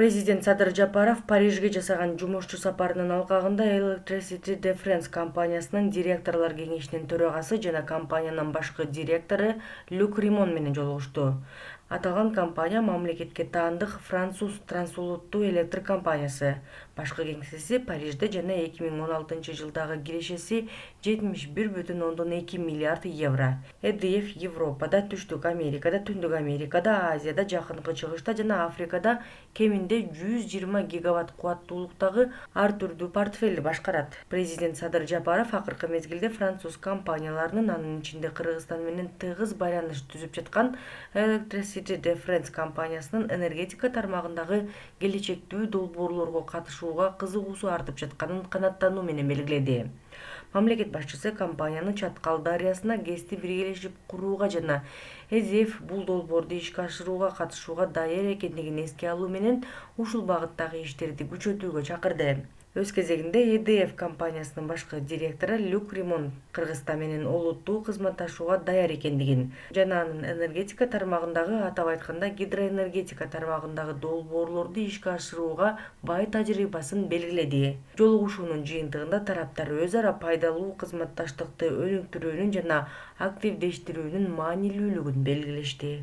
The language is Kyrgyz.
Президент Садыр Жапаров Парижге жасаган жумушчу сапарынын алкагында Electricity de France компаниясынын директорлор кеңешинин төрагасы жана компаниянын башкы директору Люк Римон менен жолугушту. Аталган компания мамлекетке таандык француз трансулуттуу электр компаниясы. Башкы кеңсеси Парижде жана 2016-жылдагы кирешеси 71,2 миллиард евро. EDF Европада, Түштүк Америкада, Түндүк Америкада, Азияда, Жакынкы Чыгышта жана Африкада кеминде 120 гигаватт кубаттуулуктагы ар түрдүү портфелди башкарат. Президент Садыр Жапаров акыркы мезгилде француз компанияларынын, анын ичинде Кыргызстан менен тыгыз байланыш түзүп жаткан Electricity de France компаниясынын энергетика тармагындагы келечектүү долбоорлорго катышууга кызыгуусу артып жатканын канааттануу менен белгиледи. Мамлекет башчысы компанияны Чаткал дарыясына ГЭСти биргелешип курууга жана EDF бул долбоорду ишке ашырууга катышууга даяр экендигин эске алуу менен ушул багыттагы иштерди күчөтүүгө чакырды. Өз кезегинде EDF компаниясынын башкы директору Люк Римон Кыргызстан менен олуттуу кызматташууга даяр экендигин жана анын энергетика тармагындагы, атап айтканда гидроэнергетика тармагындагы долбоорлорду ишке ашырууга бай тажрыйбасын белгиледи. Жолугушуунун жыйынтыгында тараптар өз ара пайдалуу кызматташтыкты өнүктүрүүнүн жана активдештирүүнүн маанилүүлүгүн белгилешти.